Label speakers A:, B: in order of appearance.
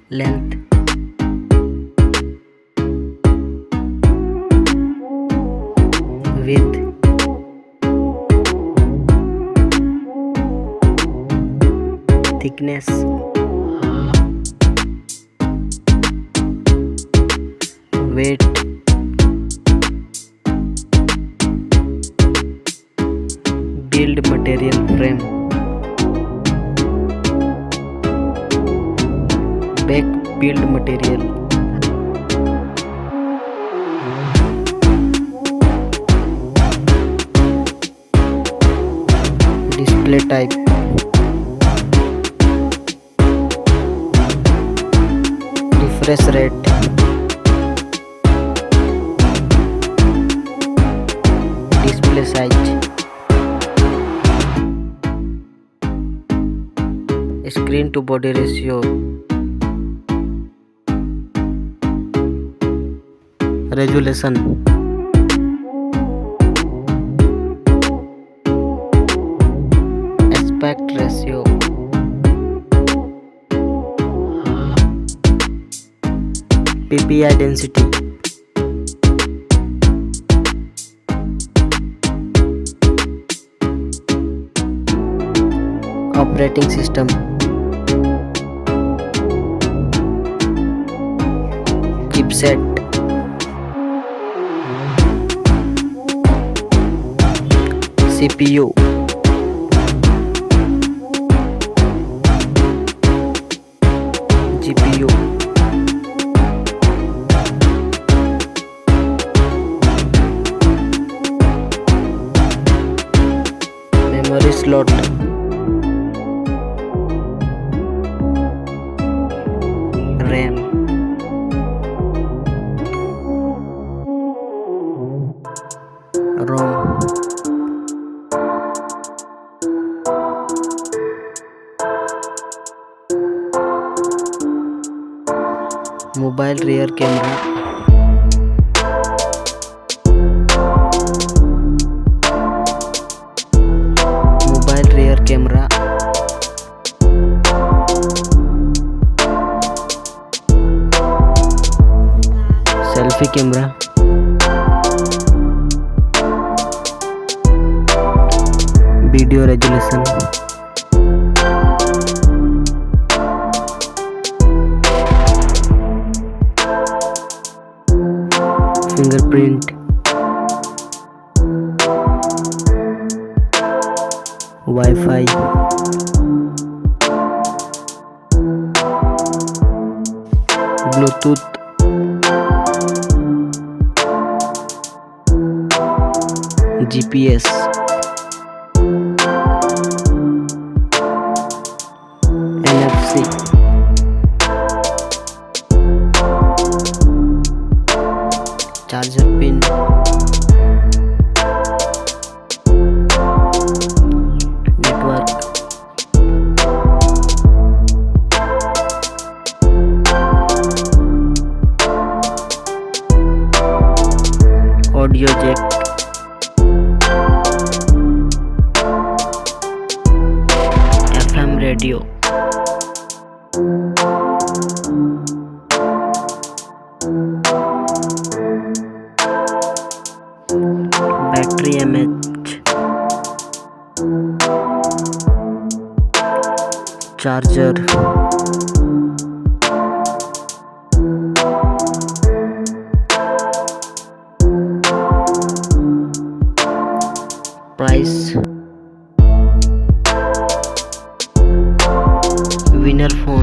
A: length, width, thickness, weight, build material frame, back build material, display type, refresh rate, display size, screen to body ratio, resolution, aspect ratio, PPI density, operating system, chipset, CPU, GPU, memory slot, RAM, ROM, mobile rear camera, mobile rear camera, selfie camera, video resolution, fingerprint, Wi-Fi, Bluetooth, GPS, NFC, charger pin, network, audio jack, FM radio, battery mAh, charger, price, winner phone,